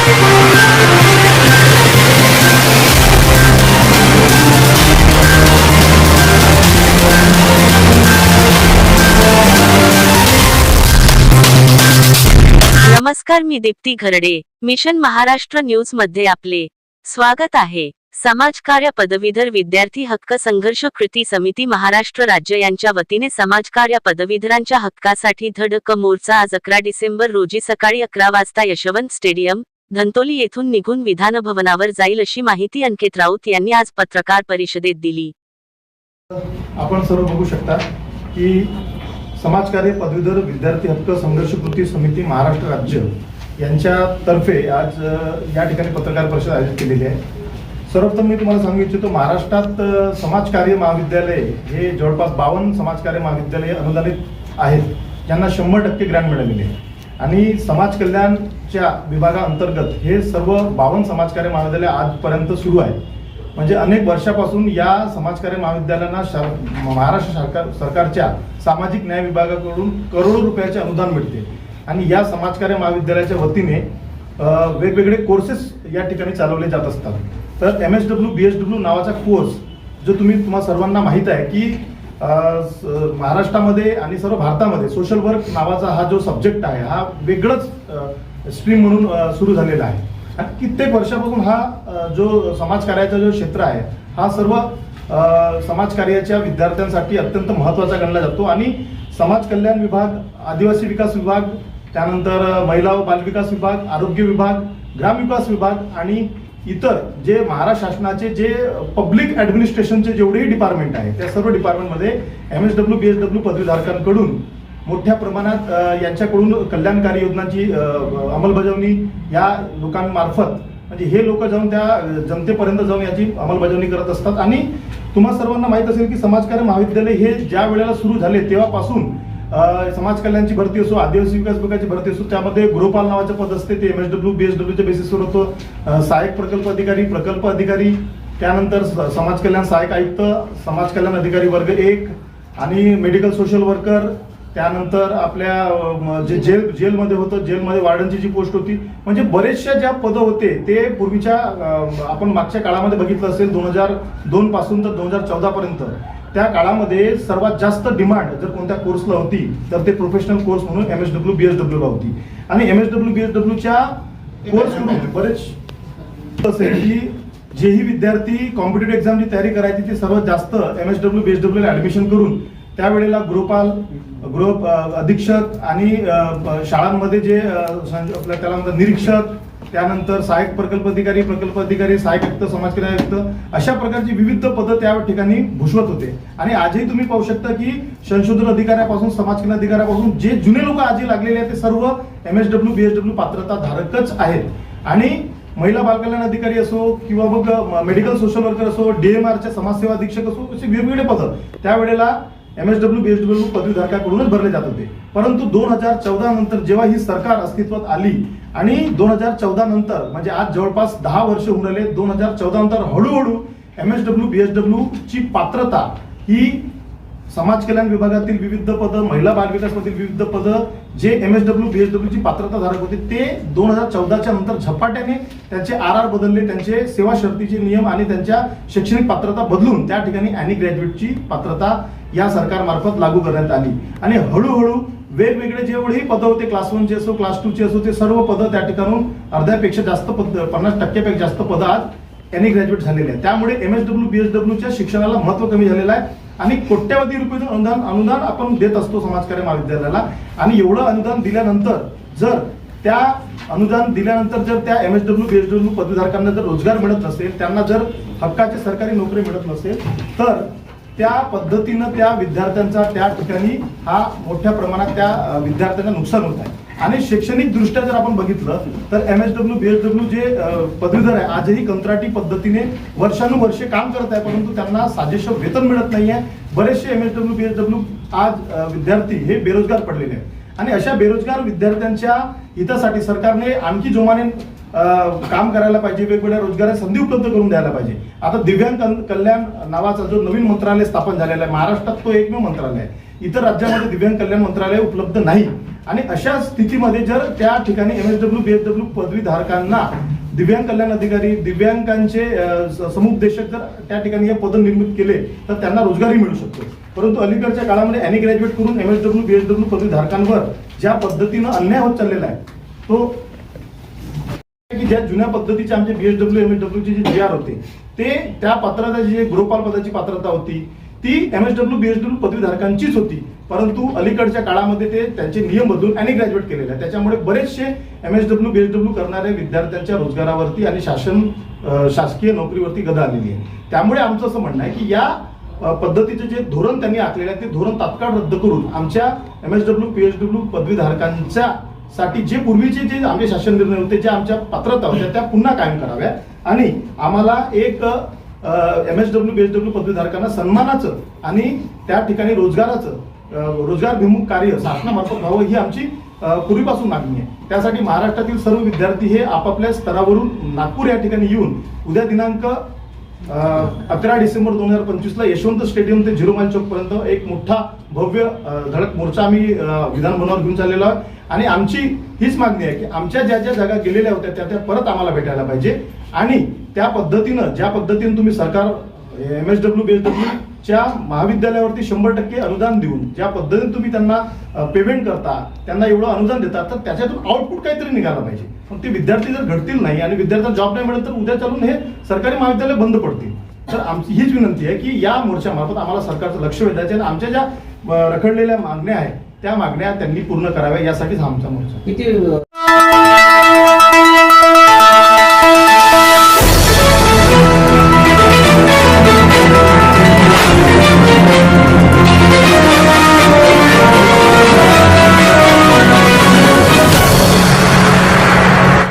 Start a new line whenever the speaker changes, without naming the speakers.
नमस्कार, मी Deepti Gharde. Mission Maharashtra news मध्ये आपले स्वागत आहे. समाजकार्य पदवीधर विद्यार्थी हक्क संघर्ष कृती समिती महाराष्ट्र राज्य यांच्या वतीने समाजकार्य पदवीधरांच्या हक्कासाठी धडक मोर्चा आज 11 डिसेंबर रोजी सकाळी 11 वाजता यशवंत स्टेडियम, धंतोली येथून निघून विधानभवनावर जाईल, अशी माहिती अंकित राऊत यांनी आज पत्रकार परिषदेत दिली.
आपण सर्व बघू शकता की समाजकार्य पदवीधर विद्यार्थी हक्क संघर्ष कृती समिती महाराष्ट्र राज्य यांच्यातर्फे आज या ठिकाणी पत्रकार परिषद आयोजित केलेली आहे. सर्वप्रथम मी तुम्हाला सांगू इच्छितो, महाराष्ट्रात समाजकार्य महाविद्यालय हे जवळपास 52 समाजकार्य महाविद्यालय अनुदानित आहेत, ज्यांना 100% ग्रँट मिळालेले आहे. आणि समाज कल्याणच्या विभागाअंतर्गत हे सर्व 52 समाजकार्य महाविद्यालय आजपर्यंत सुरू आहे. म्हणजे अनेक वर्षापासून या समाजकार्य महाविद्यालयांना महाराष्ट्र सरकारच्या सामाजिक न्याय विभागाकडून करोडो रुपयाचे अनुदान मिळते. आणि या समाजकार्य महाविद्यालयाच्या वतीने वेगवेगळे कोर्सेस या ठिकाणी चालवले जात असतात. तर MSW BSW नावाचा कोर्स जो तुम्हा सर्वांना माहीत आहे की महाराष्ट्रामध्ये आणि सर्व भारतामध्ये सोशल वर्क नावाचा हा जो सब्जेक्ट आहे हा वेगळंच स्ट्रीम म्हणून सुरू झालेला आहे. आणि कित्येक वर्षापासून हा जो समाजकार्याचा जो क्षेत्र आहे हा सर्व समाजकार्याच्या विद्यार्थ्यांसाठी अत्यंत महत्त्वाचा गणला जातो. आणि समाज कल्याण विभाग, आदिवासी विकास विभाग, त्यानंतर महिला व बालविकास विभाग, आरोग्य विभाग, ग्रामविकास विभाग आणि इतर जे महाराष्ट्र शासनाचे जे पब्लिक ॲडमिनिस्ट्रेशनचे जेवढेही डिपार्टमेंट आहे त्या सर्व डिपार्टमेंटमध्ये MSW BSW पदवीधारकांकडून मोठ्या प्रमाणात यांच्याकडून कल्याणकारी योजनांची अंमलबजावणी या लोकांमार्फत, म्हणजे हे लोक जाऊन त्या जनतेपर्यंत जाऊन याची अंमलबजावणी करत असतात. आणि तुम्हा सर्वांना माहीत असेल की समाजकार्य महाविद्यालय हे ज्या वेळेला सुरू झाले तेव्हापासून समाज कल्याणची भरती असो, आदिवासी विकास विभागाची भरती असो, त्यामध्ये गृहपाल नावाचं पद असते, ते MSW BSWच्या बेसिसवर होतं. सहाय्यक प्रकल्प अधिकारी, प्रकल्प अधिकारी, त्यानंतर समाज कल्याण सहाय्यक आयुक्त, समाज कल्याण अधिकारी वर्ग 1 आणि मेडिकल सोशल वर्कर, त्यानंतर आपल्या जे जेलमध्ये होतं, जेलमध्ये वार्डनची जी पोस्ट होती, म्हणजे बरेचशा ज्या पदं होते ते पूर्वीच्या आपण मागच्या काळामध्ये बघितलं असेल 2002 पासून तर 2014 पर्यंत त्या काळामध्ये सर्वात जास्त डिमांड जर कोणत्या कोर्सला होती तर ते प्रोफेशनल कोर्स म्हणून MSW BSW ला होती. आणि MSW BSWच्या कोर्स म्हणून बरेच असेल की जेही विद्यार्थी कॉम्पिटेटिव्ह एक्झामची तयारी करायची ते सर्वात जास्त MSW BSW ला ऍडमिशन करून त्यावेळेला गृहपाल, गृह अधीक्षक आणि शाळांमध्ये जे आपल्या त्याला म्हणतात निरीक्षक, त्यानंतर सहाय्यक प्रकल्प अधिकारी, सहाय्यक आयुक्त, समाज कल्याण आयुक्त, अशा प्रकारची विविध पदं त्या ठिकाणी भूषवत होते. आणि आजही तुम्ही पाहू शकता की संशोधन अधिकाऱ्यापासून समाज कल्याण अधिकाऱ्यापासून जे जुने लोक आजही लागलेले आहेत ते सर्व MSW BSW पात्रता धारकच आहेत. आणि महिला बालकल्याण अधिकारी असो किंवा मग मेडिकल सोशल वर्कर असो, DMRच्या समाजसेवा अधीक्षक असो, असे वेगवेगळे पदं त्यावेळेला MSW BSW पदवीधारकाकडूनच भरले जात होते. परंतु 2014 नंतर जेव्हा ही सरकार अस्तित्वात आली आणि 2014 नंतर म्हणजे आज जवळपास 10 वर्ष होऊन राहिले, 2014 नंतर हळूहळू MSW BSW ची पात्रता ही समाज कल्याण विभागातील विविध पदं, महिला बालविकासमधील विविध पदं जे MSW BSW ची पात्रता धारक होते ते 2014च्या नंतर झपाट्याने त्यांचे RR बदलले, त्यांचे सेवा शर्तीचे नियम आणि त्यांच्या शैक्षणिक पात्रता बदलून त्या ठिकाणी ॲनी ग्रॅज्युएटची पात्रता या सरकारमार्फत लागू करण्यात आली. आणि हळूहळू वेगवेगळे जेवढेही पदं होते, क्लास 1 चे असो, क्लास 2 चे असो, ते सर्व पदं त्या ठिकाणून अर्ध्यापेक्षा जास्त पद, 50% जास्त पदं आज ॲनी ग्रॅज्युएट झालेले आहेत. त्यामुळे MSW BSWच्या शिक्षणाला महत्त्व कमी झालेलं आहे. आणि कोट्यवधी रुपये अनुदान आपण देत असतो समाजकार्य महाविद्यालयाला. आणि एवढं अनुदान दिल्यानंतर जर त्या MSW BSW पदवीधारकांना जर रोजगार मिळत नसेल, त्यांना जर हक्काची सरकारी नोकरी मिळत नसेल, तर त्या पद्धतीनं त्या विद्यार्थ्यांचा त्या ठिकाणी हा मोठ्या प्रमाणात त्या विद्यार्थ्यांना नुकसान होत आहे. आणि शैक्षणिक दृष्ट्या जर आपण बघितलं तर MSW BSW जे पदवीधर आहे आजही कंत्राटी पद्धतीने वर्षानुवर्षे काम करत आहे, परंतु त्यांना साजेसं वेतन मिळत नाही आहे. बरेचसे MSW BSW आज विद्यार्थी हे बेरोजगार पडलेले आहेत. आणि अशा बेरोजगार विद्यार्थ्यांच्या हितासाठी सरकारने आणखी जोमाने काम करायला पाहिजे, वेगवेगळ्या रोजगाराच्या संधी उपलब्ध करून द्यायला पाहिजे. आता दिव्यांग कल्याण नावाचा जो नवीन मंत्रालय स्थापन झालेला आहे महाराष्ट्रात, तो एकमेव मंत्रालय आहे. इतर राज्यामध्ये दिव्यांग कल्याण मंत्रालय उपलब्ध नाही. आणि अशा स्थितीमध्ये जर त्या ठिकाणी MSW BSW पदवीधारकांना दिव्यांग कल्याण अधिकारी, दिव्यांगांचे समुपदेशक जर त्या ठिकाणी हे पद निर्मित केले तर त्यांना रोजगारही मिळू शकतो. परंतु अलीकडच्या काळामध्ये any ग्रॅज्युएट करून MSW BSW पदवीधारकांवर ज्या पद्धतीनं अन्याय होत चाललेला आहे तो की ज्या जुन्या पद्धतीचे आमचे BSW MSW चे जे GR होते ते त्या पात्रताची जे गृहपाल पदाची पात्रता होती ती MSW BSW पदवीधारकांचीच होती. परंतु अलीकडच्या काळामध्ये ते त्यांचे नियम बदलून any ग्रॅज्युएट केलेले आहे. त्याच्यामुळे बरेचसे MSW BSW करणाऱ्या विद्यार्थ्यांच्या रोजगारावरती आणि शासकीय नोकरीवरती गदा आलेली आहे. त्यामुळे आमचं असं म्हणणं आहे की या पद्धतीचे जे धोरण त्यांनी आखलेलं आहे ते धोरण तात्काळ रद्द करून आमच्या MSW PSW पदवीधारकांच्या साठी जे पूर्वीचे जे आमचे शासन निर्णय होते, ज्या आमच्या पात्रता होत्या त्या पुन्हा कायम कराव्या आणि आम्हाला एक MSW BSW पदवीधारकांना सन्मानाचं आणि त्या ठिकाणी रोजगारभिमुख कार्य शासनामार्फत व्हावं ही आमची पूर्वीपासून मागणी आहे. त्यासाठी महाराष्ट्रातील सर्व विद्यार्थी हे आपापल्या स्तरावरून नागपूर या ठिकाणी येऊन उद्या दिनांक 11 डिसेंबर 2025 ला यशवंत स्टेडियम ते 0 माईल चौक पर्यंत एक मोठा भव्य धडक मोर्चा आम्ही विधान भवनावर घेऊन चाललेलो आहोत. आणि आमची हीच मागणी आहे की आमच्या ज्या ज्या जागा गेलेल्या होत्या त्या परत आम्हाला भेटायला पाहिजे आणि त्या पद्धतीनं ज्या पद्धतीनं तुम्ही सरकार MSW BSW च्या महाविद्यालयावरती 100% अनुदान देऊन ज्या पद्धतीने तुम्ही त्यांना पेमेंट करता, त्यांना एवढं अनुदान देता, तर त्याच्यातून आउटपुट काहीतरी निघाला पाहिजे. पण ते विद्यार्थी जर घडतील नाही आणि विद्यार्थ्यांना जॉब नाही मिळेल तर उद्या चालून हे सरकारी महाविद्यालय बंद पडतील. तर आमची हीच विनंती आहे की या मोर्चामार्फत आम्हाला सरकारचं लक्ष वेधायचं आणि आमच्या ज्या रखडलेल्या मागण्या आहेत त्या मागण्या त्यांनी पूर्ण कराव्या, यासाठीच हा आमचा मोर्चा.
किती